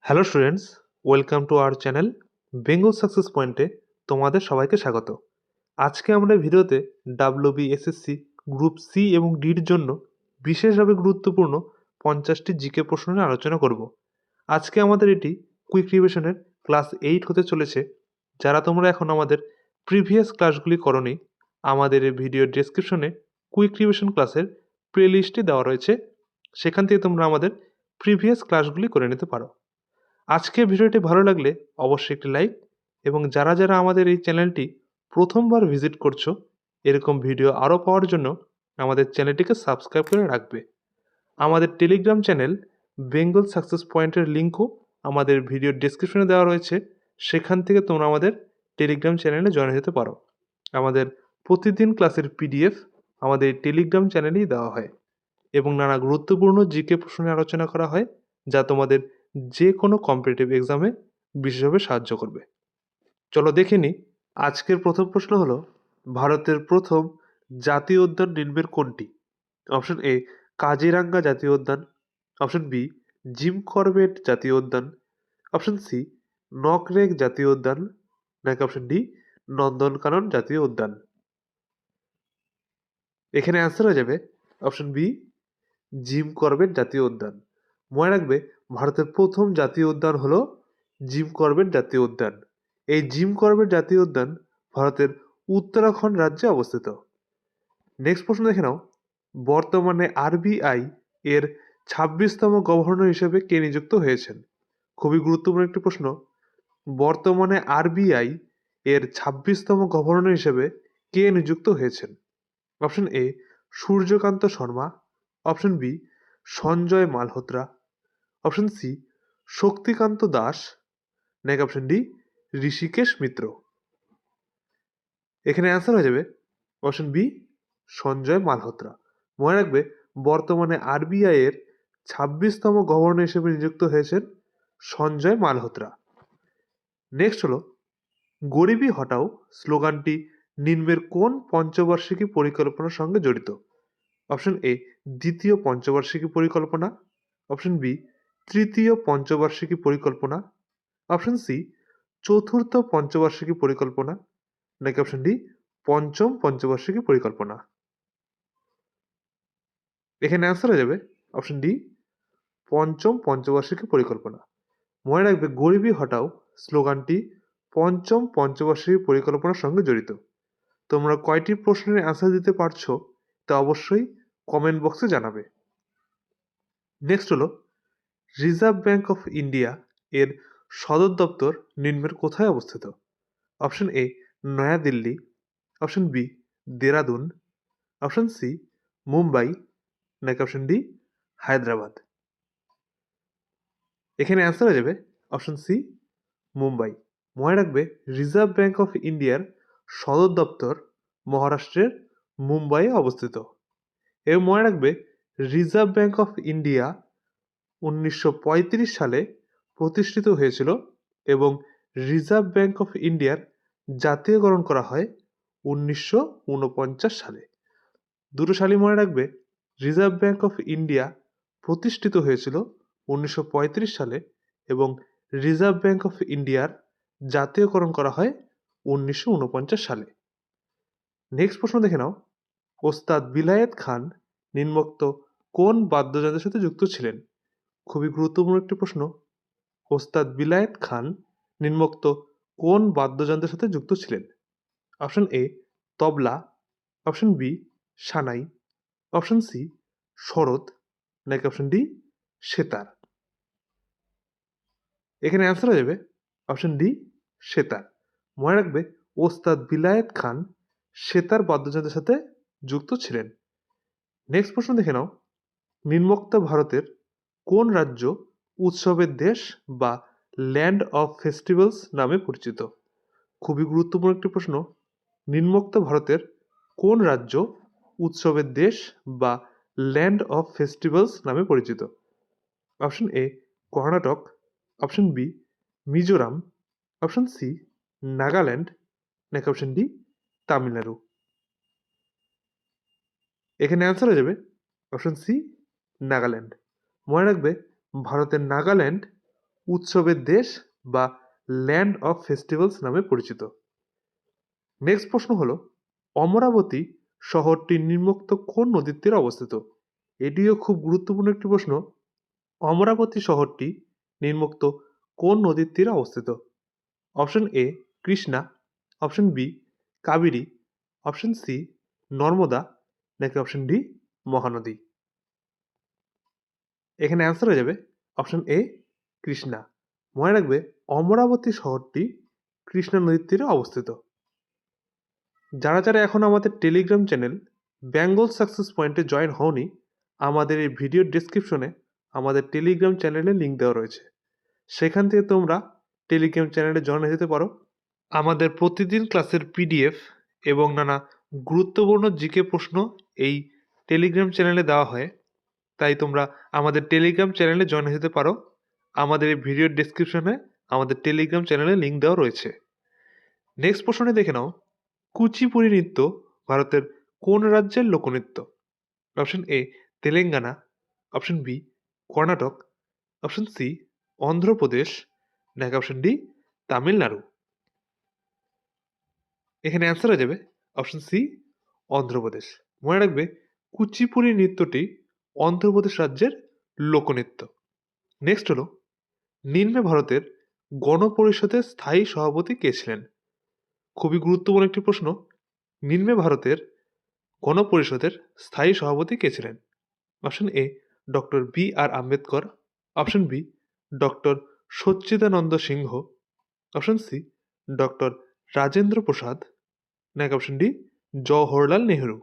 Hello students, welcome to our channel Bengal success পয়েন্টে তোমাদের সবাইকে স্বাগত। আজকে আমরা ভিডিওতে WBSSC গ্রুপ সি এবং ডির জন্য বিশেষভাবে গুরুত্বপূর্ণ 50টি জিকে প্রশ্ন নিয়ে আলোচনা করব। আজকে আমাদের এটি কুইক রিভিশনের ক্লাস 8 হতে চলেছে। যারা তোমরা এখন আমাদের প্রিভিয়াস ক্লাসগুলি করনি, আমাদের এই ভিডিওর ডেসক্রিপশনে কুইক রিভিশন ক্লাসের প্লেলিস্টটি দেওয়া রয়েছে, সেখান থেকে তোমরা আমাদের প্রিভিয়াস ক্লাসগুলি করে নিতে পারো। আজকের ভিডিওটি ভালো লাগলে অবশ্যই একটি লাইক, এবং যারা যারা আমাদের এই চ্যানেলটি প্রথমবার ভিজিট করছো, এরকম ভিডিও আরও পাওয়ার জন্য আমাদের চ্যানেলটিকে সাবস্ক্রাইব করে রাখবে। আমাদের টেলিগ্রাম চ্যানেল বেঙ্গল সাকসেস পয়েন্টের লিঙ্কও আমাদের ভিডিওর ডেসক্রিপশনে দেওয়া রয়েছে, সেখান থেকে তোমরা আমাদের টেলিগ্রাম চ্যানেলে জয়েন হতে পারো। আমাদের প্রতিদিন ক্লাসের পিডিএফ আমাদের টেলিগ্রাম চ্যানেলেই দেওয়া হয়, এবং নানা গুরুত্বপূর্ণ জিকে প্রশ্ন নিয়ে আলোচনা করা হয়, যা তোমাদের যে কোনো কম্পিটিটিভ এক্সামে বিশেষভাবে সাহায্য করবে। চলো দেখে নিই। আজকের প্রথম প্রশ্ন হলো, ভারতের প্রথম জাতীয় উদ্যান নিম্নের কোনটি? অপশন এ কাজিরাঙ্গা জাতীয় উদ্যান, অপশন বি জিম করবেট জাতীয় উদ্যান, অপশন সি নকরেক জাতীয় উদ্যান, নাকি অপশন ডি নন্দনকানন জাতীয় উদ্যান। এখানে অ্যান্সার হয়ে যাবে অপশন বি জিম করবেট জাতীয় উদ্যান। মনে রাখবে, ভারতের প্রথম জাতীয় উদ্যান হলো জিম করবেট জাতীয় উদ্যান। এই জিম করবেট জাতীয় উদ্যান ভারতের উত্তরাখণ্ড রাজ্যে অবস্থিত। নেক্সট প্রশ্ন দেখে নাও, বর্তমানে আরবিআই এর 26তম গভর্নর হিসেবে কে নিযুক্ত হয়েছেন? খুবই গুরুত্বপূর্ণ একটি প্রশ্ন। বর্তমানে আরবিআই এর 26তম গভর্নর হিসেবে কে নিযুক্ত হয়েছেন? Option A Suryakant Sharma, option B Sanjay Malhotra, option C Shaktikanta Das, নাকি অপশন ডি ঋষিকেশ মিত্র। এখানে অ্যান্সার হয়ে যাবে অপশন বি সঞ্জয় মালহোত্রা। মনে রাখবে, বর্তমানে আরবিআই এর 26তম গভর্নর হিসেবে নিযুক্ত হয়েছেন সঞ্জয় মালহোত্রা। নেক্সট হলো, গরিবি হটাও স্লোগানটি নিম্নের কোন পঞ্চবার্ষিকী পরিকল্পনার সঙ্গে জড়িত? অপশন এ দ্বিতীয় পঞ্চবার্ষিকী পরিকল্পনা, অপশন বি তৃতীয় পঞ্চবার্ষিকী পরিকল্পনা, অপশন সি চতুর্থ পঞ্চবার্ষিকী পরিকল্পনা, নাকি অপশন ডি পঞ্চম পঞ্চবার্ষিকী পরিকল্পনা। এখানে অ্যান্সার হয়ে যাবে অপশন ডি পঞ্চম পঞ্চবার্ষিকী পরিকল্পনা। মনে রাখবে, গরিবি হটাও স্লোগানটি পঞ্চম পঞ্চবার্ষিকী পরিকল্পনার সঙ্গে জড়িত। তোমরা কয়টি প্রশ্নের অ্যান্সার দিতে পারছো তা অবশ্যই কমেন্ট বক্সে জানাবে। নেক্সট হলো, রিজার্ভ ব্যাঙ্ক অফ ইন্ডিয়া এর সদর দপ্তর নিম্নের কোথায় অবস্থিত? Option A Naya Dilli, option B Dehradun, option C Mumbai, নাকি অপশন ডি হায়দ্রাবাদ। এখানে অ্যান্সার হয়ে যাবে অপশন সি মুম্বাই। মনে রাখবে, রিজার্ভ ব্যাঙ্ক অফ ইন্ডিয়ার সদর দপ্তর মহারাষ্ট্রের মুম্বাইয়ে অবস্থিত। এবং মনে রাখবে, রিজার্ভ ব্যাঙ্ক অফ ইন্ডিয়া 1935 সালে প্রতিষ্ঠিত হয়েছিল, এবং রিজার্ভ ব্যাঙ্ক অফ ইন্ডিয়ার জাতীয়করণ করা হয় 1949 সালে। দুটো সালই মনে রাখবে, রিজার্ভ ব্যাঙ্ক অফ ইন্ডিয়া প্রতিষ্ঠিত হয়েছিল 1935 সালে, এবং রিজার্ভ ব্যাঙ্ক অফ ইন্ডিয়ার জাতীয়করণ করা হয় 1949 সালে। নেক্সট প্রশ্ন দেখে নাও, ওস্তাদ বিলায়েত খান নিম্নোক্ত কোন বাদ্যযন্ত্রের সাথে যুক্ত ছিলেন? খুবই গুরুত্বপূর্ণ একটি প্রশ্ন। ওস্তাদ বিলায়েত খান নিম্নোক্ত কোন বাদ্যযন্ত্রের সাথে যুক্ত ছিলেন? Option A tabla, option B shehnai, option C sarod, নাকি অপশন ডি সেতার। এখানে অ্যান্সার হয়ে যাবে অপশন ডি সেতার। মনে রাখবে, ওস্তাদ বিলায়েত খান সেতার বাদ্যযন্ত্রের সাথে যুক্ত ছিলেন। নেক্সট প্রশ্ন দেখে নাও, নিম্নোক্ত ভারতের কোন রাজ্য উৎসবের দেশ বা ল্যান্ড অফ ফেস্টিভ্যালস নামে পরিচিত? খুবই গুরুত্বপূর্ণ একটি প্রশ্ন। নিম্নোক্ত ভারতের কোন রাজ্য উৎসবের দেশ বা ল্যান্ড অফ ফেস্টিভ্যালস নামে পরিচিত? Option A Karnataka, option B Mizoram, option C Nagaland, নাকি অপশন ডি তামিলনাড়ু। এখানে অ্যান্সার হয়ে যাবে অপশন সি নাগাল্যান্ড। মনে রাখবে, ভারতের নাগাল্যান্ড উৎসবের দেশ বা ল্যান্ড অফ ফেস্টিভ্যালস নামে পরিচিত। নেক্সট প্রশ্ন হলো অমরাবতী শহরটি নিম্নোক্ত কোন নদীর তীরে অবস্থিত? এটিও খুব গুরুত্বপূর্ণ একটি প্রশ্ন। অমরাবতী শহরটি নিম্নোক্ত কোন নদীর তীরে অবস্থিত? Option A Krishna, option B Kaveri, option C Narmada, নাকি অপশন ডি মহানদী? এখানে অ্যান্সার হয়ে যাবে অপশন এ কৃষ্ণা। মনে রাখবে অমরাবতী শহরটি কৃষ্ণা নদীর তীরে অবস্থিত। যারা যারা এখন আমাদের টেলিগ্রাম চ্যানেল বেঙ্গল সাকসেস পয়েন্টে জয়েন হওনি, আমাদের এই ভিডিওর ডেসক্রিপশনে আমাদের টেলিগ্রাম চ্যানেলের লিঙ্ক দেওয়া রয়েছে, সেখান থেকে তোমরা টেলিগ্রাম চ্যানেলে জয়েন হয়ে যেতে পারো। আমাদের প্রতিদিন ক্লাসের পিডিএফ এবং নানা গুরুত্বপূর্ণ জিকে প্রশ্ন এই টেলিগ্রাম চ্যানেলে দেওয়া হয়, তাই তোমরা আমাদের টেলিগ্রাম চ্যানেলে জয়েন হয়ে যেতে পারো। আমাদের এই ভিডিওর ডেসক্রিপশনে আমাদের টেলিগ্রাম চ্যানেলে লিঙ্ক দেওয়া রয়েছে। নেক্সট প্রশ্নে দেখে নাও, কুচিপুড়ি নৃত্য ভারতের কোন রাজ্যের লোকনৃত্য? Option A Telangana, option B Karnataka, option C Andhra Pradesh, নাকি অপশন ডি তামিলনাড়ু? এখানে অ্যান্সার হয়ে যাবে অপশন সি অন্ধ্রপ্রদেশ। মনে রাখবে কুচিপুড়ি নৃত্যটি অন্ধ্রপ্রদেশ রাজ্যের লোকনৃত্য। নেক্সট হলো নিম্নে ভারতের গণপরিষদের স্থায়ী সভাপতি কে ছিলেন? খুবই গুরুত্বপূর্ণ একটি প্রশ্ন। নিম্নে ভারতের গণপরিষদের স্থায়ী সভাপতি কে ছিলেন? Option A doctor B R Ambedkar, option B doctor Sachchidananda Sinha, option C doctor Rajendra Prasad, নাকি অপশন ডি জওহরলাল নেহরু?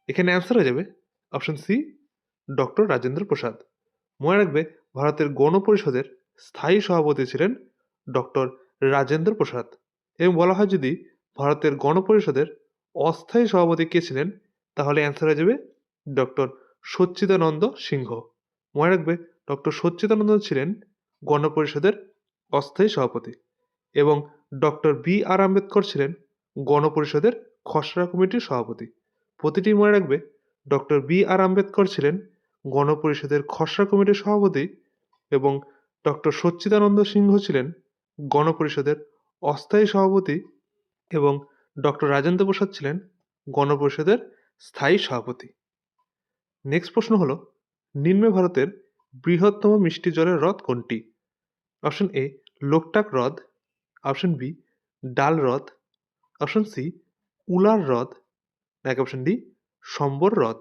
এখানে অ্যান্সার হয়ে যাবে option C doctor Rajendra Prasad. মনে রাখবে ভারতের গণপরিষদের স্থায়ী সভাপতি ছিলেন ডক্টর রাজেন্দ্র প্রসাদ। এবং বলা হয় যদি ভারতের গণপরিষদের অস্থায়ী সভাপতি কে ছিলেন, তাহলে অ্যান্সার হয়ে যাবে ডক্টর সচ্চিদানন্দ সিংহ। মনে রাখবে ডক্টর সচ্চিদানন্দ ছিলেন গণপরিষদের অস্থায়ী সভাপতি এবং ডক্টর বি আর আম্বেদকর ছিলেন গণপরিষদের খসড়া কমিটির সভাপতি। প্রতিটি মনে রাখবে ডক্টর বি আর আম্বেদকর ছিলেন গণপরিষদের খসড়া কমিটির সভাপতি এবং ডক্টর সচ্চিদানন্দ সিংহ ছিলেন গণপরিষদের অস্থায়ী সভাপতি এবং ডক্টর রাজেন্দ্র প্রসাদ ছিলেন গণপরিষদের স্থায়ী সভাপতি। নেক্সট প্রশ্ন হলো নিম্নে ভারতের বৃহত্তম মিষ্টি জলের হ্রদ কোনটি? অপশন এ লোকটাক হ্রদ, অপশন বি ডাল হ্রদ, অপশন সি উলার হ্রদ, নাকি অপশন ডি সম্বর হ্রদ?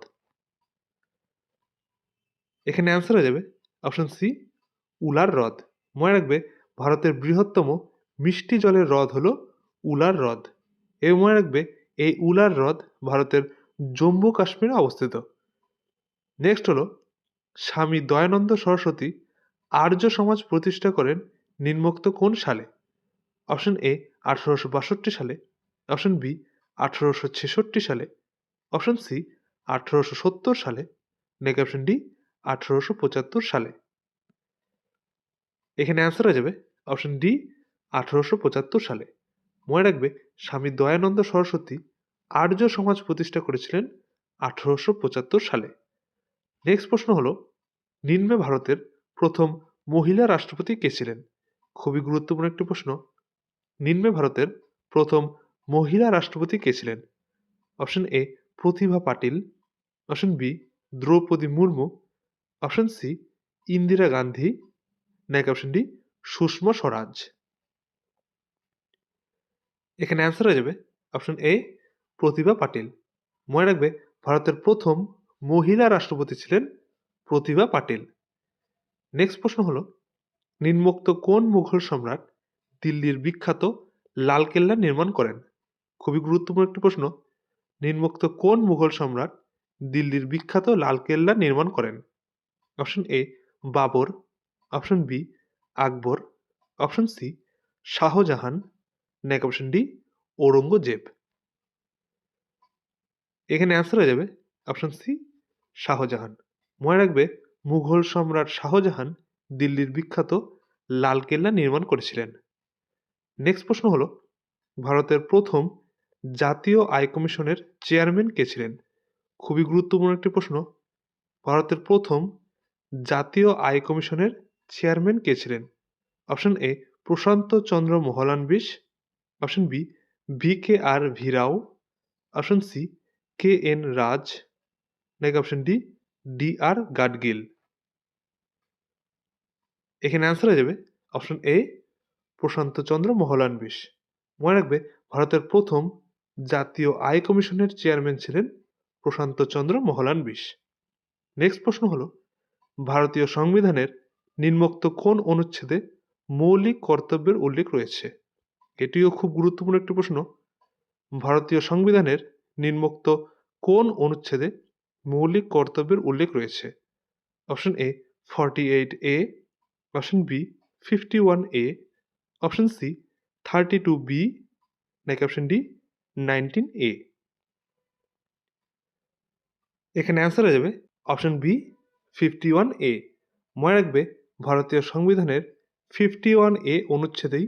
এখানে অ্যান্সার হয়ে যাবে অপশন সি উলার হ্রদ। মনে রাখবে ভারতের বৃহত্তম মিষ্টি জলের হ্রদ হলো উলার হ্রদ। এবং মনে রাখবে এই উলার হ্রদ ভারতের জম্মু কাশ্মীরে অবস্থিত। নেক্সট হলো স্বামী দয়ানন্দ সরস্বতী আর্য সমাজ প্রতিষ্ঠা করেন নিম্নোক্ত কোন সালে? অপশন এ 1862 সালে, অপশন বি 1866 সালে, অপশন সি 1870 সালে, নাকি অপশন ডি 1875 সালে? এখানে অ্যান্সার হয়ে যাবে অপশন ডি 1875 সালে। মনে রাখবে স্বামী দয়ানন্দ সরস্বতী আর্য সমাজ প্রতিষ্ঠা করেছিলেন 1875 সালে। নেক্সট প্রশ্ন হলো নিম্নে ভারতের প্রথম মহিলা রাষ্ট্রপতি কে ছিলেন? খুবই গুরুত্বপূর্ণ একটি প্রশ্ন। নিম্নে ভারতের প্রথম মহিলা রাষ্ট্রপতি কে ছিলেন? Option A Pratibha Patil, option B Droupadi Murmu, option C Indira Gandhi, নাকি অপশন ডি সুষমা স্বরাজ? এখানে অ্যান্সার হয়ে যাবে অপশন এ প্রতিভা পাটিল। মনে রাখবে ভারতের প্রথম মহিলা রাষ্ট্রপতি ছিলেন প্রতিভা পাটিল। নেক্সট প্রশ্ন হলো নিম্নোক্ত কোন মুঘল সম্রাট দিল্লির বিখ্যাত লালকেল্লা নির্মাণ করেন? খুবই গুরুত্বপূর্ণ একটি প্রশ্ন। নিম্নোক্ত কোন মুঘল সম্রাট দিল্লির বিখ্যাত লালকেল্লা নির্মাণ করেন? Option A Babur, option B Akbar, option C Shahjahan, নাকি অপশন ডি ঔরঙ্গজেব? এখানে অ্যান্সার হয়ে যাবে অপশন সি শাহজাহান। মনে রাখবে মুঘল সম্রাট শাহজাহান দিল্লির বিখ্যাত লালকেল্লা নির্মাণ করেছিলেন। নেক্সট প্রশ্ন হলো ভারতের প্রথম জাতীয় আয় কমিশনের চেয়ারম্যান কে ছিলেন? খুবই গুরুত্বপূর্ণ একটি প্রশ্ন। ভারতের প্রথম জাতীয় আয় কমিশনের চেয়ারম্যান কে ছিলেন? অপশন এ প্রশান্ত চন্দ্র মোহলানবিশ, option B VKR ভিরাও, option C KN রাজ, নাকি অপশন ডি DR গাডগিল। এখানে অ্যান্সার হয়ে যাবে অপশন এ প্রশান্ত চন্দ্র মোহলানবিশ। মনে রাখবে ভারতের প্রথম জাতীয় আয় কমিশনের চেয়ারম্যান ছিলেন প্রশান্ত চন্দ্র মোহলানবিশ। নেক্সট প্রশ্ন হলো ভারতীয় সংবিধানের নিম্নোক্ত কোন অনুচ্ছেদে মৌলিক কর্তব্যের উল্লেখ রয়েছে? এটিও খুব গুরুত্বপূর্ণ একটি প্রশ্ন। ভারতীয় সংবিধানের নিম্নোক্ত কোন অনুচ্ছেদে মৌলিক কর্তব্যের উল্লেখ রয়েছে? Option A 48A, option B 51A, option C 32B, নাকি অপশন ডি 19A। এখানে অ্যান্সার হয়ে যাবে অপশন বি 51A। মনে রাখবে ভারতীয় সংবিধানের 51A অনুচ্ছেদেই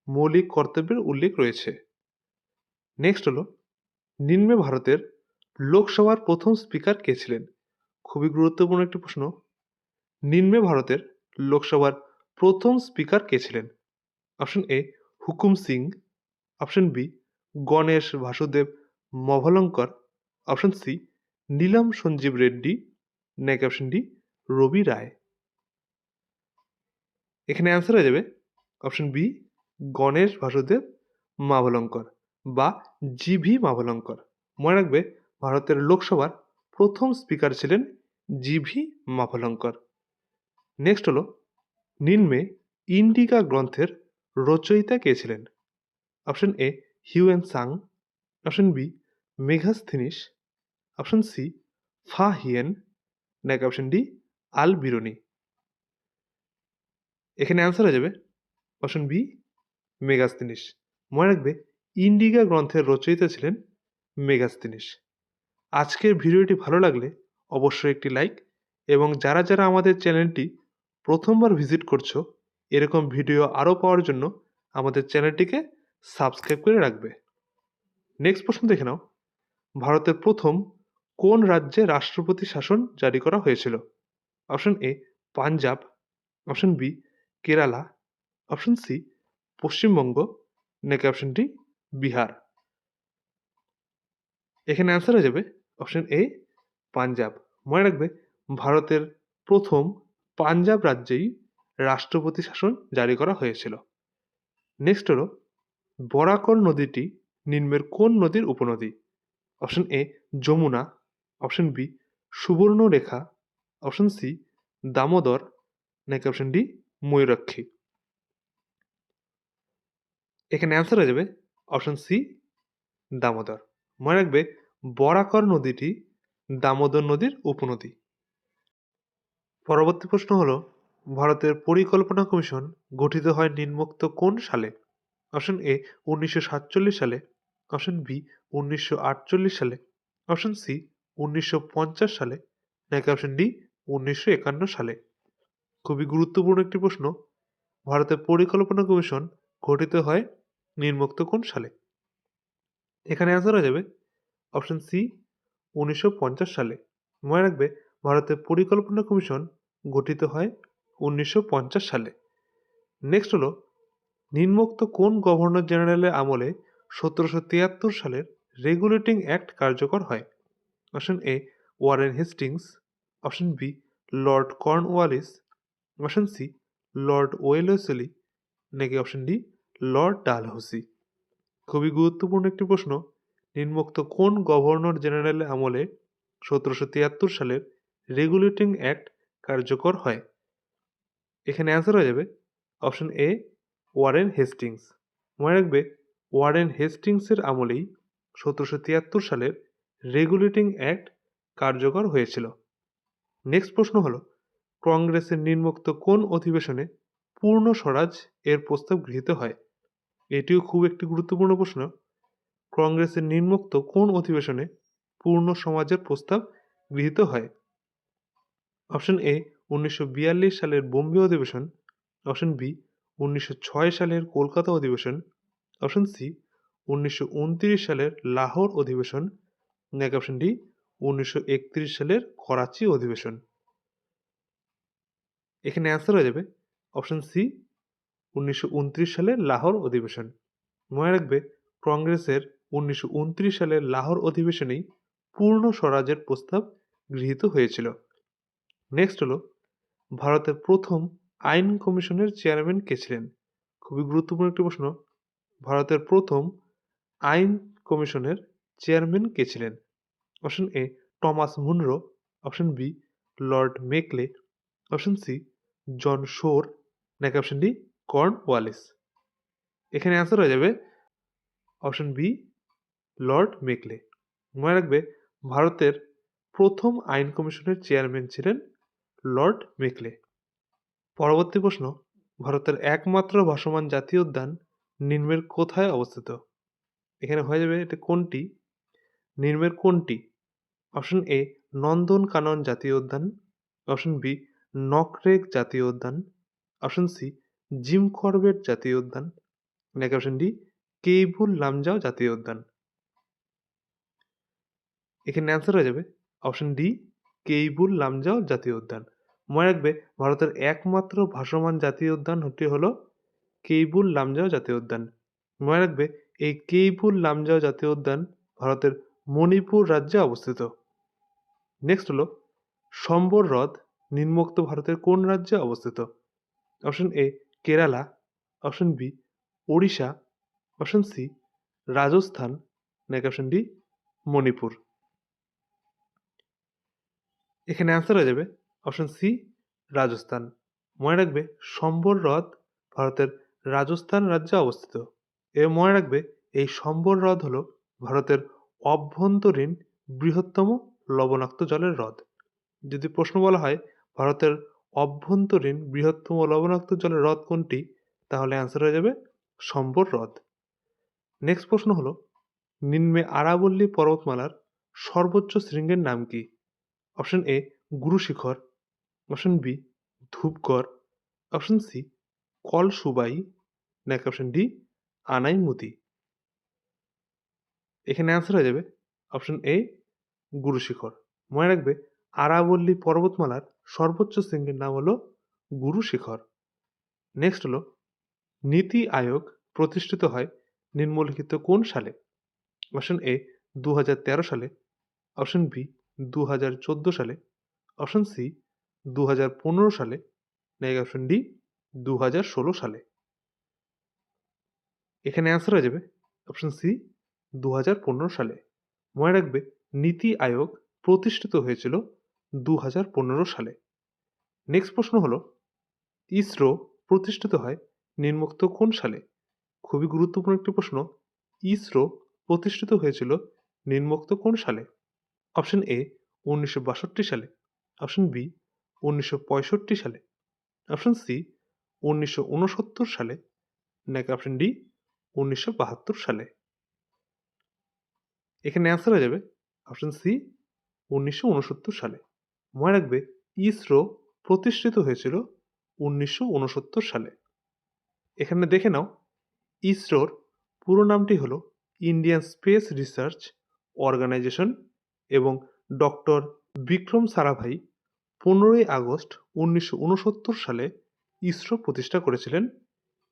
মৌলিক কর্তব্যের উল্লেখ রয়েছে। নেক্সট হলো নিম্নে ভারতের লোকসভার প্রথম স্পিকার কে ছিলেন? খুবই গুরুত্বপূর্ণ একটি প্রশ্ন। নিম্নে ভারতের লোকসভার প্রথম স্পিকার কে ছিলেন? Option A Hukam Singh, option B Ganesh Vasudev Mavalankar, option C Neelam Sanjiva Reddy, নাকি অপশন ডি রবি রায়। এখানে অ্যান্সার হয়ে যাবে অপশন বি গণেশ বাসুদেব মাভলঙ্কর বা GV মাভলঙ্কর। মনে রাখবে ভারতের লোকসভার প্রথম স্পিকার ছিলেন GV মাভলঙ্কর। নেক্সট হলো নিম্নে ইন্ডিকা গ্রন্থের রচয়িতা কে ছিলেন? Option A Hiuen Tsang, option B Megasthenes, option C Fa Hien, নাকি অপশন ডি আল বিরুনি। এখানে অ্যান্সার হয়ে যাবে অপশন বি মেগাস্থিনিস। মনে রাখবে ইন্ডিকা গ্রন্থের রচয়িতা ছিলেন মেগাস্থিনিস। আজকের ভিডিওটি ভালো লাগলে অবশ্যই একটি লাইক, এবং যারা যারা আমাদের চ্যানেলটি প্রথমবার ভিজিট করছো এরকম ভিডিও আরও পাওয়ার জন্য আমাদের চ্যানেলটিকে সাবস্ক্রাইব করে রাখবে। নেক্সট প্রশ্ন দেখে নাও, ভারতের প্রথম কোন রাজ্যে রাষ্ট্রপতি শাসন জারি করা হয়েছিল? Option A Punjab, option B Kerala, option C Paschimbanga, নাকি অপশন ডি বিহার। এখানে অ্যান্সার হয়ে যাবে অপশন এ পাঞ্জাব। মনে রাখবে ভারতের প্রথম পাঞ্জাব রাজ্যেই রাষ্ট্রপতি শাসন জারি করা হয়েছিল। নেক্সট হলো বরাকর নদীটি নিম্নের কোন নদীর উপনদী? Option A Yamuna, option B Subarnarekha, option C Damodar, নাকি অপশন ডি ময়ূরাক্ষী। এখানে অ্যান্সার হয়ে যাবে অপশন সি দামোদর। মনে রাখবে বরাকর নদীটি দামোদর নদীর উপনদী। পরবর্তী প্রশ্ন হলো ভারতের পরিকল্পনা কমিশন গঠিত হয় নিম্নোক্ত কোন সালে? অপশন এ 1947 সালে, অপশন বি 1948 সালে, অপশন সি 1950 সালে, নাকি অপশন ডি 1951 সালে। খুবই গুরুত্বপূর্ণ একটি প্রশ্ন। ভারতের পরিকল্পনা কমিশন গঠিত হয় নিম্নোক্ত কোন সালে? এখানে অ্যান্সার হয়ে যাবে অপশন সি 1950 সালে। মনে রাখবে ভারতের পরিকল্পনা কমিশন গঠিত হয় 1950 সালে। নেক্সট হলো নিম্নোক্ত কোন গভর্নর জেনারেলের আমলে 1773 সালের রেগুলেটিং অ্যাক্ট কার্যকর হয়? Option A Warren Hastings, option B lord Cornwallis, option C lord Wellesley, নাকি অপশন ডি লর্ড ডালহৌসি। খুবই গুরুত্বপূর্ণ একটি প্রশ্ন। নিম্নোক্ত কোন গভর্নর জেনারেলের আমলে 1773 সালের রেগুলেটিং অ্যাক্ট কার্যকর হয়? এখানে অ্যান্সার হয়ে যাবে অপশন এ ওয়ারেন হেস্টিংস। মনে রাখবে ওয়ারেন হেস্টিংসের আমলেই 1773 সালের রেগুলেটিং অ্যাক্ট কার্যকর হয়েছিল। নেক্সট প্রশ্ন হলো কংগ্রেসের নিম্নোক্ত কোন অধিবেশনে পূর্ণ স্বরাজ এর প্রস্তাব গৃহীত হয়? এটিও খুব একটি গুরুত্বপূর্ণ প্রশ্ন। কংগ্রেসের নিম্নোক্ত কোন অধিবেশনে পূর্ণ সমাজের প্রস্তাব গৃহীত হয়? অপশন এ 1942 সালের বোম্বে অধিবেশন, অপশন বি 1906 সালের কলকাতা অধিবেশন, অপশন সি 1929 সালের লাহোর অধিবেশন, নাকি অপশন ডি 1931 সালের করাচি অধিবেশন। এখানে অ্যান্সার হয়ে যাবে অপশন সি 1929 সালের লাহোর অধিবেশন। মনে রাখবে কংগ্রেসের 1929 সালের লাহোর অধিবেশনেই পূর্ণ স্বরাজের প্রস্তাব গৃহীত হয়েছিল। নেক্সট হলো ভারতের প্রথম আইন কমিশনের চেয়ারম্যান কে ছিলেন? খুবই গুরুত্বপূর্ণ একটি প্রশ্ন। ভারতের প্রথম আইন কমিশনের চেয়ারম্যান কে ছিলেন? Option A Thomas Munro, option B Lord Macaulay, option C John Shore, নাকি অপশন ডি কর্নওয়ালিস। এখানে অ্যান্সার হয়ে যাবে অপশন বি লর্ড মেকলে। মনে রাখবে ভারতের প্রথম আইন কমিশনের চেয়ারম্যান ছিলেন লর্ড মেকলে। পরবর্তী প্রশ্ন, ভারতের একমাত্র ভাসমান জাতীয় উদ্যান নিম্নের কোথায় অবস্থিত? এখানে হয়ে যাবে এটা কোনটি, নিম্নের কোনটি? অপশন এ নন্দনকানন জাতীয় উদ্যান, অপশন বি নকরেক জাতীয় উদ্যান, অপশন সি জিম করবেট জাতীয় উদ্যান, নাকি অপশন ডি কেইবুল লামজাও জাতীয় উদ্যান। এখানে অ্যান্সার হয়ে যাবে অপশন ডি কেইবুল লামজাও জাতীয় উদ্যান। মনে রাখবে ভারতের একমাত্র ভাসমান জাতীয় উদ্যানটি হলো কেইবুল লামজাও জাতীয় উদ্যান। মনে রাখবে এই কেইবুল লামজাও জাতীয় উদ্যান ভারতের মণিপুর রাজ্যে অবস্থিত। নেক্সট হলো সম্বর হ্রদ নিম্নোক্ত ভারতের কোন রাজ্যে অবস্থিত? Option A Kerala, option B Odisha, option C Rajasthan, নাকি অপশন ডি মণিপুর। এখানে অ্যান্সার হয়ে যাবে অপশন সি রাজস্থান। মনে রাখবে সম্বর হ্রদ ভারতের রাজস্থান রাজ্যে অবস্থিত। এবং মনে রাখবে এই সম্বর হ্রদ হলো ভারতের অভ্যন্তরীণ বৃহত্তম লবণাক্ত জলের হ্রদ। যদি প্রশ্ন বলা হয় ভারতের অভ্যন্তরীণ বৃহত্তম লবণাক্ত জলের হ্রদ কোনটি, তাহলে অ্যান্সার হয়ে যাবে সম্বর হ্রদ। নেক্সট প্রশ্ন হলো নিম্নে আরাবল্লী পর্বতমালার সর্বোচ্চ শৃঙ্গের নাম কি? Option A Guru Shikhar, option B Dhupgarh, option C Kalsubai, নাকি অপশন ডি আনাইমুতি। এখানে অ্যান্সার হয়ে যাবে অপশন এ গুরু শিখর। মনে রাখবে আরাবল্লী পর্বতমালার সর্বোচ্চ শৃঙ্গের নাম হলো গুরু শিখর। নেক্সট হলো নীতি আয়োগ প্রতিষ্ঠিত হয় নিম্নলিখিত কোন সালে? অপশন এ 2013 সালে, অপশন বি 2014 সালে, অপশন সি 2015 সালে, নাকি অপশন ডি 2016 সালে। এখানে অ্যান্সার হয়ে যাবে অপশন সি 2015 সালে। মনে রাখবে নীতি আয়োগ প্রতিষ্ঠিত হয়েছিল 2015 সালে। নেক্সট প্রশ্ন হলো ইসরো প্রতিষ্ঠিত হয় নিম্নোক্ত কোন সালে? খুবই গুরুত্বপূর্ণ একটি প্রশ্ন। ইসরো প্রতিষ্ঠিত হয়েছিল নিম্নোক্ত কোন সালে? অপশন এ 1962 সালে, অপশন বি 1965 সালে, অপশন সি 1969 সালে, নাকি অপশন ডি 1972 সালে। এখানে অ্যান্সার হয়ে যাবে অপশন সি 1969 সালে। মনে রাখবে ইসরো প্রতিষ্ঠিত হয়েছিল 1969 সালে। এখানে দেখে নাও ইসরোর পুরো নামটি হলো ইন্ডিয়ান স্পেস রিসার্চ অর্গানাইজেশন এবং ডক্টর বিক্রম সারাভাই 15ই আগস্ট 1969 সালে ইসরো প্রতিষ্ঠা করেছিলেন।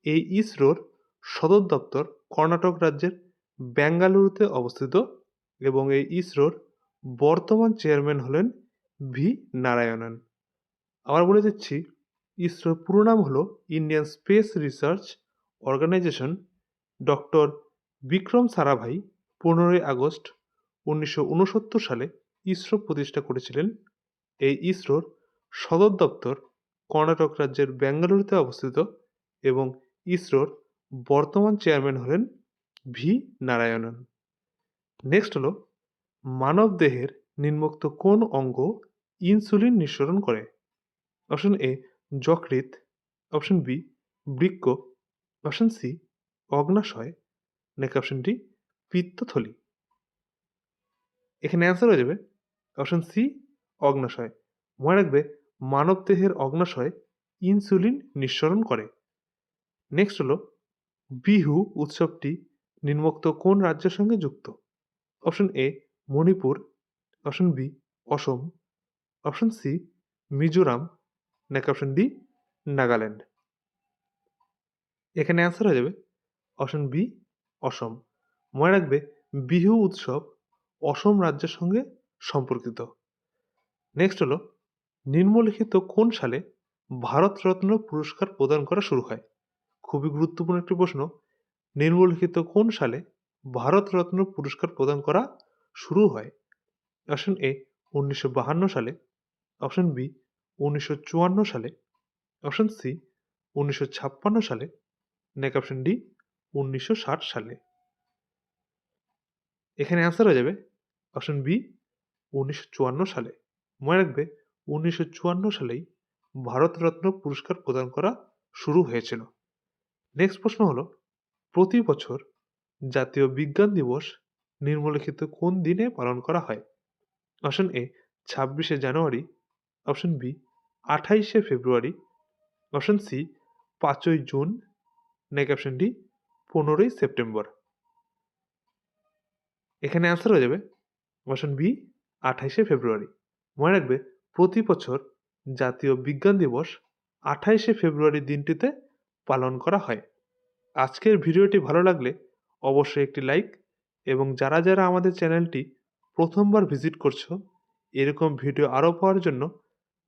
এই ইসরোর সদর দপ্তর কর্ণাটক রাজ্যের বেঙ্গালুরুতে অবস্থিত এবং এই ইসরোর বর্তমান চেয়ারম্যান হলেন ভি নারায়ণন। আবার বলে দিচ্ছি ইসরোর পুরো নাম হলো Indian Space Research Organisation. Doctor Vikram Sarabhai 15ই আগস্ট 1969 সালে ইসরো প্রতিষ্ঠা করেছিলেন। এই ইসরোর সদর দপ্তর কর্ণাটক রাজ্যের বেঙ্গালুরুতে অবস্থিত এবং ইসরোর বর্তমান চেয়ারম্যান হলেন ভি নারায়ণন। নেক্সট হলো মানবদেহের নিম্নোক্ত কোন অঙ্গ ইনসুলিন নিঃসরণ করে? অপশন এ যকৃৎ, অপশন বি বৃক্ক, অপশন সি অগ্নাশয়, নাকি অপশন ডি পিত্তথলি। এখানে অ্যান্সার হয়ে যাবে অপশন সি অগ্নাশয়। মনে রাখবে মানবদেহের অগ্নাশয় ইনসুলিন নিঃসরণ করে। নেক্সট হলো বিহু উৎসবটি নিম্নোক্ত কোন রাজ্যের সঙ্গে যুক্ত? Option A Manipur, option B Assam, option C Mizoram, নাকি অপশন ডি নাগাল্যান্ড। এখানে অ্যান্সার হয়ে যাবে অপশন বি অসম। মনে রাখবে বিহু উৎসব অসম রাজ্যের সঙ্গে সম্পর্কিত। নেক্সট হলো নিম্নলিখিত কোন সালে ভারতরত্ন পুরস্কার প্রদান করা শুরু হয়? খুবই গুরুত্বপূর্ণ একটি প্রশ্ন। নিম্নলিখিত কোন সালে ভারতরত্ন পুরস্কার প্রদান করা শুরু হয়? অপশন এ 1952 সালে, অপশন বি 1954 সালে, অপশন সি 1956 সালে, নাকি অপশন ডি 1960 সালে। এখানে অ্যান্সার হয়ে যাবে অপশন বি 1954 সালে। মনে রাখবে 1954 সালেই ভারতরত্ন পুরস্কার প্রদান করা শুরু হয়েছিল। নেক্সট প্রশ্ন হলো প্রতি বছর জাতীয় বিজ্ঞান দিবস নিম্নলিখিত কোন দিনে পালন করা হয়? অপশন এ 26শে জানুয়ারি, অপশন বি 28শে ফেব্রুয়ারি, অপশন সি 5ই জুন, নাকি অপশন ডি 15ই সেপ্টেম্বর। এখানে অ্যান্সার হয়ে যাবে অপশন বি 28শে ফেব্রুয়ারি। মনে রাখবে প্রতি বছর জাতীয় বিজ্ঞান দিবস 28শে ফেব্রুয়ারি দিনটিতে পালন করা হয়। আজকের ভিডিওটি ভালো লাগলে অবশ্যই একটি লাইক, এবং যারা যারা আমাদের চ্যানেলটি প্রথমবার ভিজিট করছো এরকম ভিডিও আরও পাওয়ার জন্য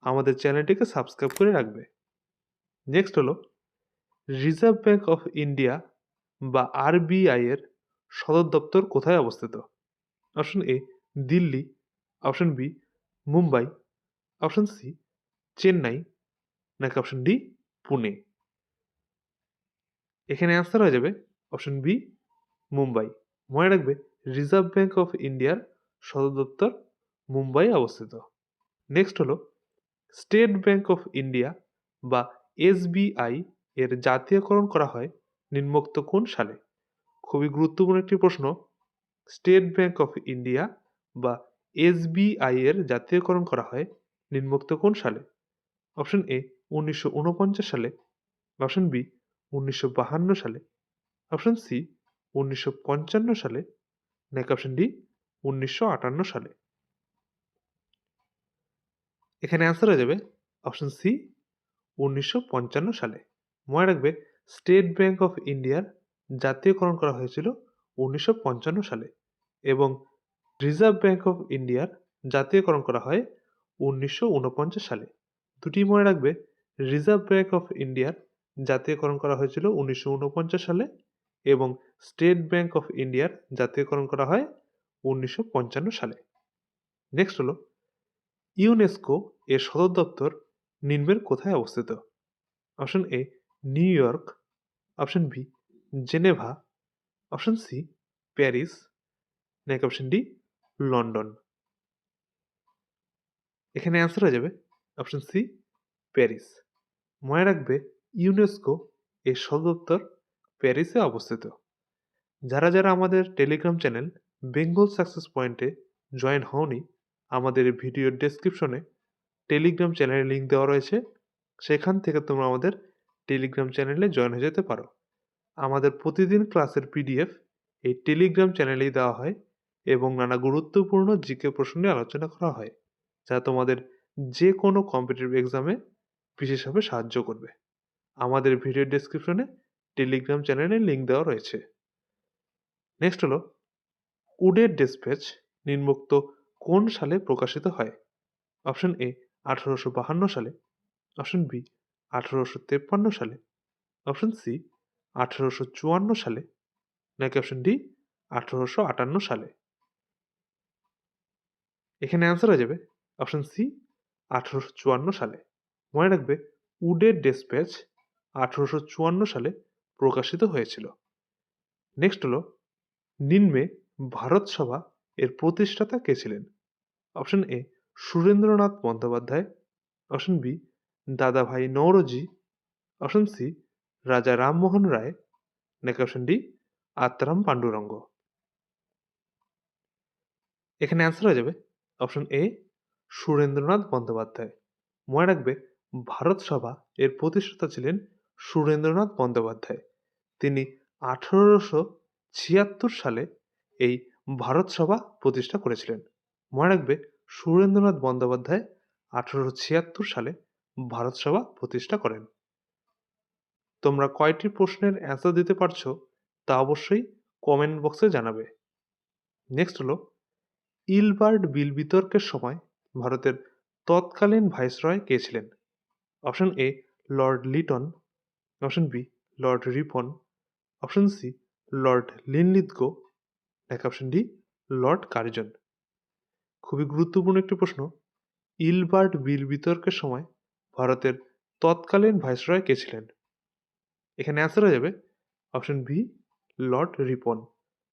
আমাদের চ্যানেলটিকে সাবস্ক্রাইব করে রাখবে। নেক্সট হলো রিজার্ভ ব্যাঙ্ক অফ ইন্ডিয়া বা আরবিআই এর সদর দপ্তর কোথায় অবস্থিত? Option A Delhi, option B Mumbai, option C Chennai, নাকি অপশন ডি পুনে। এখানে অ্যান্সার হয়ে যাবে অপশন বি মুম্বাই। মনে রাখবে রিজার্ভ ব্যাঙ্ক অফ ইন্ডিয়ার সদর দপ্তর মুম্বাই অবস্থিত। নেক্সট হলো স্টেট ব্যাঙ্ক অফ ইন্ডিয়া বা এসবিআই এর জাতীয়করণ করা হয় নিম্নোক্ত কোন সালে? খুবই গুরুত্বপূর্ণ একটি প্রশ্ন। স্টেট ব্যাঙ্ক অফ ইন্ডিয়া বা এসবিআই এর জাতীয়করণ করা হয় নিম্নোক্ত কোন সালে? অপশন এ 1949 সালে, অপশন বি 1952 সালে, অপশন সি 1955 সালে, নাকি অপশন ডি 1958 সালে। এখানে অ্যান্সার হয়ে যাবে অপশন সি 1955 সালে। মনে রাখবে স্টেট ব্যাঙ্ক অফ ইন্ডিয়ার জাতীয়করণ করা হয়েছিল 1955 সালে, এবং রিজার্ভ ব্যাঙ্ক অফ ইন্ডিয়ার জাতীয়করণ করা হয় 1949 সালে। দুটি মনে রাখবে রিজার্ভ ব্যাঙ্ক অফ ইন্ডিয়ার জাতীয়করণ করা হয়েছিল 1949 সালে, এবং স্টেট ব্যাঙ্ক অফ ইন্ডিয়ার জাতীয়করণ করা হয় 1955 সালে। নেক্সট হলো ইউনেস্কো এর সদর দপ্তর নিম্নের কোথায় অবস্থিত? Option A New York, option B Geneva, option C Paris, নাকি অপশন ডি লন্ডন। এখানে অ্যান্সার হয়ে যাবে অপশন সি প্যারিস। মনে রাখবে ইউনেস্কো এর সদর দপ্তর প্যারিসে অবস্থিত। যারা যারা আমাদের টেলিগ্রাম চ্যানেল বেঙ্গল সাকসেস পয়েন্টে জয়েন হওনি, আমাদের ভিডিওর ডেসক্রিপশনে টেলিগ্রাম চ্যানেলের লিঙ্ক দেওয়া রয়েছে, সেখান থেকে তোমরা আমাদের টেলিগ্রাম চ্যানেলে জয়েন হয়ে যেতে পারো। আমাদের প্রতিদিন ক্লাসের পিডিএফ এই টেলিগ্রাম চ্যানেলেই দেওয়া হয়, এবং নানা গুরুত্বপূর্ণ জিকে প্রশ্ন নিয়ে আলোচনা করা হয়, যা তোমাদের যে কোনো কম্পিটিটিভ এক্সামে বিশেষভাবে সাহায্য করবে। আমাদের ভিডিও ডেসক্রিপশনে টেলিগ্রাম চ্যানেলের লিঙ্ক দেওয়া রয়েছে। নেক্সট হলো উডের ডিসপ্যাচ নিম্নোক্ত কোন সালে প্রকাশিত হয়? অপশন এ 1852 সালে, অপশন বি 1853 সালে, অপশন সি 1854 সালে, নাকি অপশন ডি 1858 সালে। এখানে অ্যান্সার হয়ে যাবে অপশন সি 1854 সালে। মনে রাখবে উডের ডিসপ্যাচ 1854 সালে প্রকাশিত হয়েছিল। নেক্সট হলো নিম্নে ভারত সভা এর প্রতিষ্ঠাতা কে ছিলেন? Option A Surendranath Bandyopadhyay, option B Dadabhai Naoroji, option C রাজা রামমোহন রায়, নাকি অপশন ডি আত্মারাম পাণ্ডুরঙ্গ। এখানে অ্যান্সার হয়ে যাবে অপশন এ সুরেন্দ্রনাথ বন্দ্যোপাধ্যায়। মনে রাখবে ভারত সভা এর প্রতিষ্ঠাতা ছিলেন সুরেন্দ্রনাথ বন্দ্যোপাধ্যায়। তিনি 1876 সালে এই ভারত সভা প্রতিষ্ঠা করেছিলেন। মনে রাখবে সুরেন্দ্রনাথ বন্দ্যোপাধ্যায় 1876 সালে ভারত সভা প্রতিষ্ঠা করেন। তোমরা কয়টি প্রশ্নের অ্যান্সার দিতে পারছো তা অবশ্যই কমেন্ট বক্সে জানাবে। নেক্সট হলো, ইলবার্ট বিল বিতর্কের সময় ভারতের তৎকালীন ভাইসরয় কে ছিলেন? Option A lord Lytton, option B lord Ripon, option C lord Linlithgow, নাকি অপশন ডি লর্ড কার্জন। খুবই গুরুত্বপূর্ণ একটি প্রশ্ন। ইলবার্ট বিল বিতর্কের সময় ভারতের তৎকালীন ভাইসরয় কে ছিলেন? এখানে অ্যান্সার হয়ে যাবে অপশন বি লর্ড রিপন।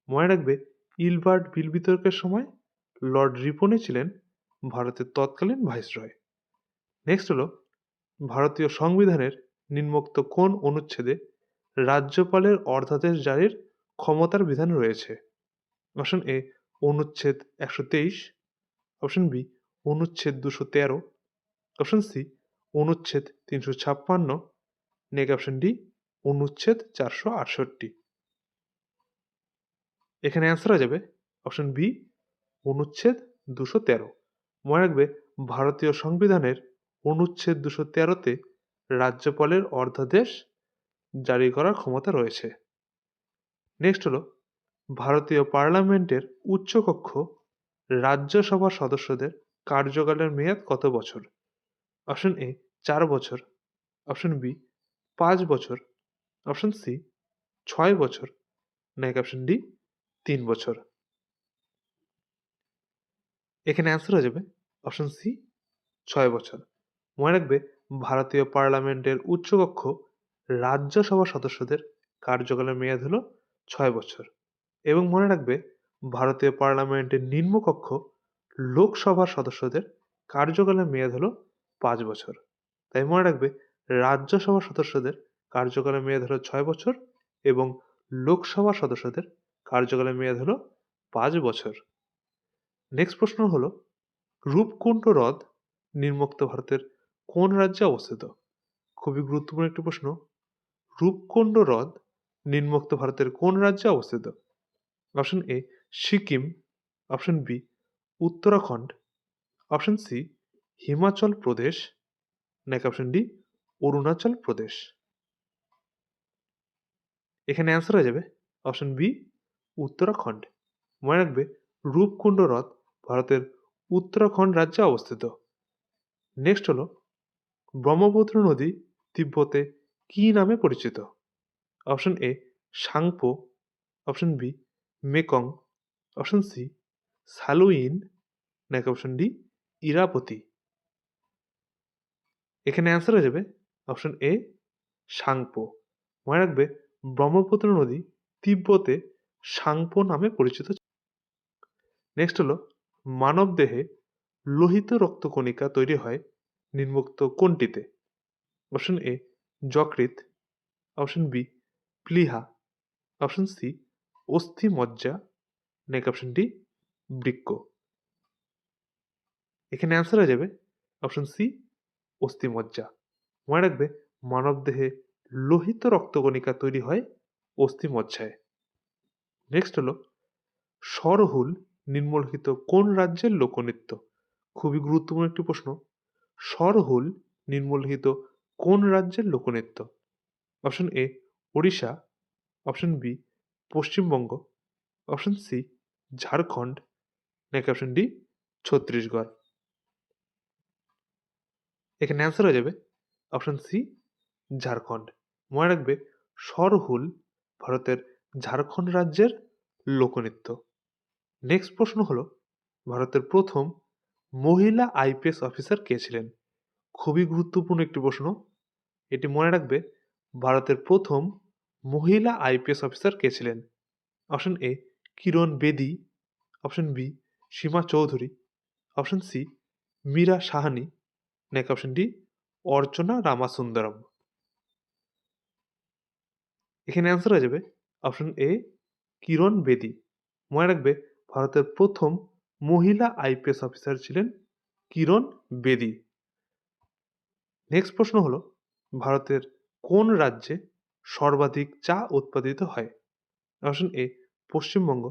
মনে রাখবে, ইলবার্ট বিল বিতর্কের সময় লর্ড রিপনই ছিলেন ভারতের তৎকালীন ভাইসরয়। নেক্সট হলো, ভারতীয় সংবিধানের নিম্নোক্ত কোন অনুচ্ছেদে রাজ্যপালের অর্ধাদেশ জারির ক্ষমতার বিধান রয়েছে? অপশন এ অনুচ্ছেদ 123, অপশন বি অনুচ্ছেদ 213, অপশন সি অনুচ্ছেদ 356, নেক্সট অপশন ডি অনুচ্ছেদ 468। এখানে অ্যান্সার হয়ে যাবে অপশন বি অনুচ্ছেদ 213। মনে রাখবে, ভারতীয় সংবিধানের অনুচ্ছেদ 213-তে রাজ্যপালের অর্ধাদেশ জারি করার ক্ষমতা রয়েছে। নেক্সট হলো, ভারতীয় পার্লামেন্টের উচ্চকক্ষ রাজ্যসভার সদস্যদের কার্যকালের মেয়াদ কত বছর? অপশন এ 4 বছর, অপশন বি 5 বছর, অপশন সি 6 বছর, নাকি অপশন ডি 3 বছর। এখানে অ্যান্সার হয়ে যাবে অপশন সি 6 বছর। মনে রাখবে, ভারতীয় পার্লামেন্টের উচ্চকক্ষ রাজ্যসভা সদস্যদের কার্যকালের মেয়াদ হলো 6 বছর। এবং মনে রাখবে, ভারতীয় পার্লামেন্টের নিম্নকক্ষ লোকসভার সদস্যদের কার্যকালের মেয়াদ হলো 5 বছর। তাই মনে রাখবে, রাজ্যসভার সদস্যদের কার্যকালের মেয়াদ হলো 6 বছর এবং লোকসভা সদস্যদের কার্যকালের মেয়াদ হলো 5 বছর। নেক্সট প্রশ্ন হলো, রূপকুণ্ড হ্রদ নিম্নোক্ত ভারতের কোন রাজ্যে অবস্থিত? খুবই গুরুত্বপূর্ণ একটি প্রশ্ন। রূপকুণ্ড হ্রদ নিম্নোক্ত ভারতের কোন রাজ্যে অবস্থিত? Option A Sikkim, option B Uttarakhand, option C Himachal Pradesh, নাকি অপশন ডি অরুণাচল প্রদেশ। এখানে অ্যান্সার হয়ে যাবে অপশন বি উত্তরাখণ্ড। মনে রাখবে, রূপকুণ্ড হ্রদ ভারতের উত্তরাখণ্ড রাজ্যে অবস্থিত। নেক্সট হলো, ব্রহ্মপুত্র নদী তিব্বতে কী নামে পরিচিত? Option A Tsangpo, option B Mekong, option C Salween, নাকি অপশন ডি ইরাবতী। এখানে অ্যান্সার হয়ে যাবে অপশন এ সাংপো। মনে রাখবে, ব্রহ্মপুত্র নদী তিব্বতে সাংপো নামে পরিচিত। নেক্সট হলো, মানব দেহে লোহিত রক্তকণিকা তৈরি হয় নিম্নোক্ত কোনটিতে? অপশন এ যকৃৎ, অপশন বি প্লীহা, অপশন সি অস্থি মজ্জা, নাকি অপশন ডি বৃক্ক। এখানে অ্যান্সার হয়ে যাবে অপশন সি অস্থি মজ্জা। মনে রাখবে, মানবদেহে লোহিত রক্তকণিকা তৈরি হয় অস্থি মজ্জায়। নেক্সট হলো, সরহুল নিম্নলিখিত কোন রাজ্যের লোকনৃত্য? খুবই গুরুত্বপূর্ণ একটি প্রশ্ন। সরহুল নিম্নলিখিত কোন রাজ্যের লোকনৃত্য? Option A Odisha, option B Paschimbanga, option C Jharkhand, নাকি অপশন ডি ছত্তিশগড়। এখানে অ্যান্সার হয়ে যাবে অপশন সি ঝাড়খণ্ড। মনে রাখবে, সরহুল ভারতের ঝাড়খণ্ড রাজ্যের লোকনৃত্য। নেক্সট প্রশ্ন হলো, ভারতের প্রথম মহিলা আইপিএস অফিসার কে ছিলেন? খুবই গুরুত্বপূর্ণ একটি প্রশ্ন। এটি মনে রাখবে, ভারতের প্রথম মহিলা আইপিএস অফিসার কে ছিলেন? অপশন এ কিরণ বেদি, অপশন বি সীমা চৌধুরী, অপশন সি মীরা সাহানি, নাকি অপশন ডি অর্চনা রামাসুন্দরম। এখানে অ্যান্সার হয়ে যাবে অপশন এ কিরণ বেদি। মনে রাখবে, ভারতের প্রথম মহিলা আইপিএস অফিসার ছিলেন কিরণ বেদি। নেক্সট প্রশ্ন হলো, ভারতের কোন রাজ্যে সর্বাধিক চা উৎপাদিত হয়? Option A Paschimbanga,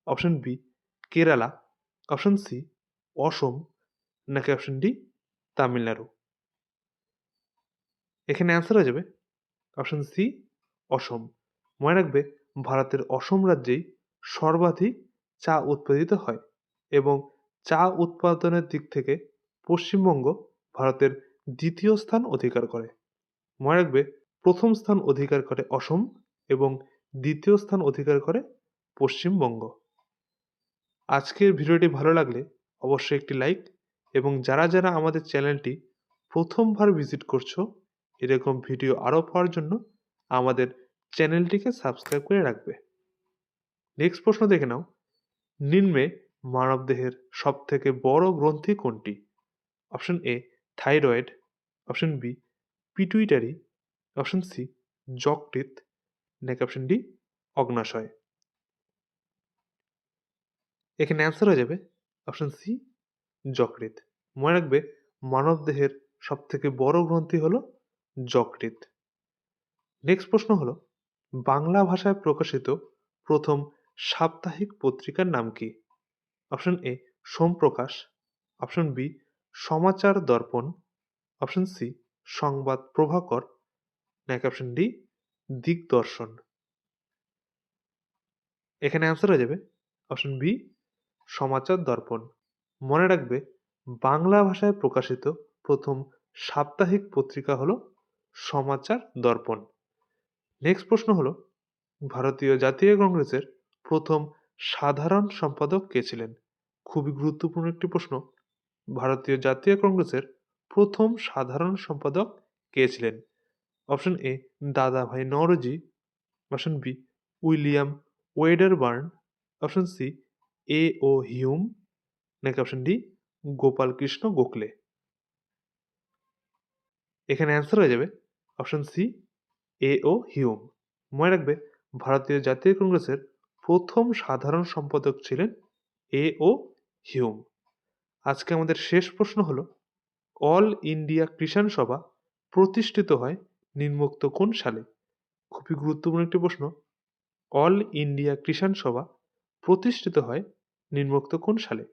option B Kerala, option C Assam, নাকি অপশন ডি তামিলনাড়ু। এখানে অ্যান্সার হয়ে যাবে অপশন সি অসম। মনে রাখবে ভারতের অসম রাজ্যেই সর্বাধিক চা উৎপাদিত হয় এবং চা উৎপাদনের দিক থেকে পশ্চিমবঙ্গ ভারতের দ্বিতীয় স্থান অধিকার করে। মনে রাখবে প্রথম স্থান অধিকার করে অসম এবং দ্বিতীয় স্থান অধিকার করে পশ্চিমবঙ্গ। আজকের ভিডিওটি ভালো লাগলে অবশ্যই একটি লাইক, এবং যারা যারা আমাদের চ্যানেলটি প্রথমবার ভিজিট করছো এরকম ভিডিও আরও পাওয়ার জন্য আমাদের চ্যানেলটিকে সাবস্ক্রাইব করে রাখবে। নেক্সট প্রশ্ন দেখে নাও, নিম্নে মানবদেহের সবথেকে বড় গ্রন্থি কোনটি? Option A thyroid, option B pituitary, option C যকৃৎ, নাকি অপশন ডি অগ্নাশয়। এখানে অ্যান্সার হয়ে যাবে অপশন সি যকৃৎ। মনে রাখবে মানবদেহের সবথেকে বড় গ্রন্থি হলো যকৃৎ। নেক্সট প্রশ্ন হলো, বাংলা ভাষায় প্রকাশিত প্রথম সাপ্তাহিক পত্রিকার নাম কি? Option A Somprakash, option B Samachar Darpan, option C সংবাদ প্রভাকর, নাকি অপশন ডি দিগদর্শন। এখানে অ্যান্সার হয়ে যাবে অপশন বি সমাচার দর্পণ। মনে রাখবে বাংলা ভাষায় প্রকাশিত প্রথম সাপ্তাহিক পত্রিকা হলো সমাচার দর্পণ। নেক্সট প্রশ্ন হলো, ভারতীয় জাতীয় কংগ্রেসের প্রথম সাধারণ সম্পাদক কে ছিলেন? খুবই গুরুত্বপূর্ণ একটি প্রশ্ন। ভারতীয় জাতীয় কংগ্রেসের প্রথম সাধারণ সম্পাদক কে ছিলেন? Option A Dadabhai Naoroji, option B William Wedderburn, option C A O Hume, নাকি অপশন ডি গোপাল কৃষ্ণ গোখলে। এখানে অ্যান্সার হয়ে যাবে option C A O Hume. মনে রাখবে ভারতীয় জাতীয় কংগ্রেসের প্রথম সাধারণ সম্পাদক ছিলেন এ ও হিউম। আজকে আমাদের শেষ প্রশ্ন হলো, অল ইন্ডিয়া কৃষাণ সভা প্রতিষ্ঠিত হয় নিম্নোক্ত কোন সালে? খুবই গুরুত্বপূর্ণ একটি প্রশ্ন। অল ইন্ডিয়া কৃষাণ সভা প্রতিষ্ঠিত হয় নিম্নোক্ত কোন সালে?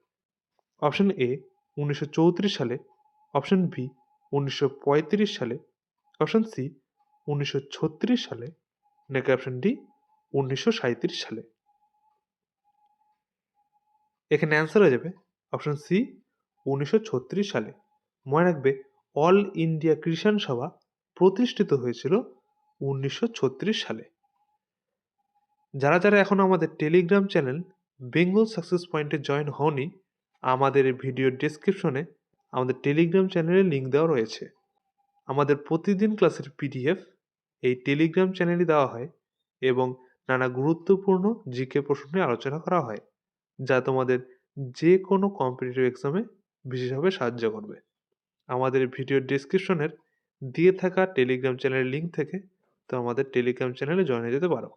অপশন এ 1934 সালে, অপশন বি 1935 সালে, অপশন সি 1936 সালে, নাকি অপশন ডি 1937 সালে। এখানে অ্যান্সার হয়ে যাবে অপশন সি 1936 সালে। মনে রাখবে অল ইন্ডিয়া কৃষাণ সভা প্রতিষ্ঠিত হয়েছিল 1936 সালে। যারা যারা এখন আমাদের টেলিগ্রাম চ্যানেল বেঙ্গল সাকসেস পয়েন্টে জয়েন হওনি, আমাদের ভিডিও ডেসক্রিপশনে আমাদের টেলিগ্রাম চ্যানেলের লিঙ্ক দেওয়া রয়েছে। আমাদের প্রতিদিন ক্লাসের পিডিএফ এই টেলিগ্রাম চ্যানেলে দেওয়া হয় এবং নানা গুরুত্বপূর্ণ জিকে প্রশ্ন নিয়ে আলোচনা করা হয়, যা তোমাদের যে কোনো কম্পিটিটিভ এক্সামে বিশেষভাবে সাহায্য করবে। আমাদের ভিডিও ডেসক্রিপশনের দিয়ে থাকা টেলিগ্রাম চ্যানেলের লিঙ্ক থেকে তো আমাদের টেলিগ্রাম চ্যানেলে জয়েন হয়ে যেতে পারো।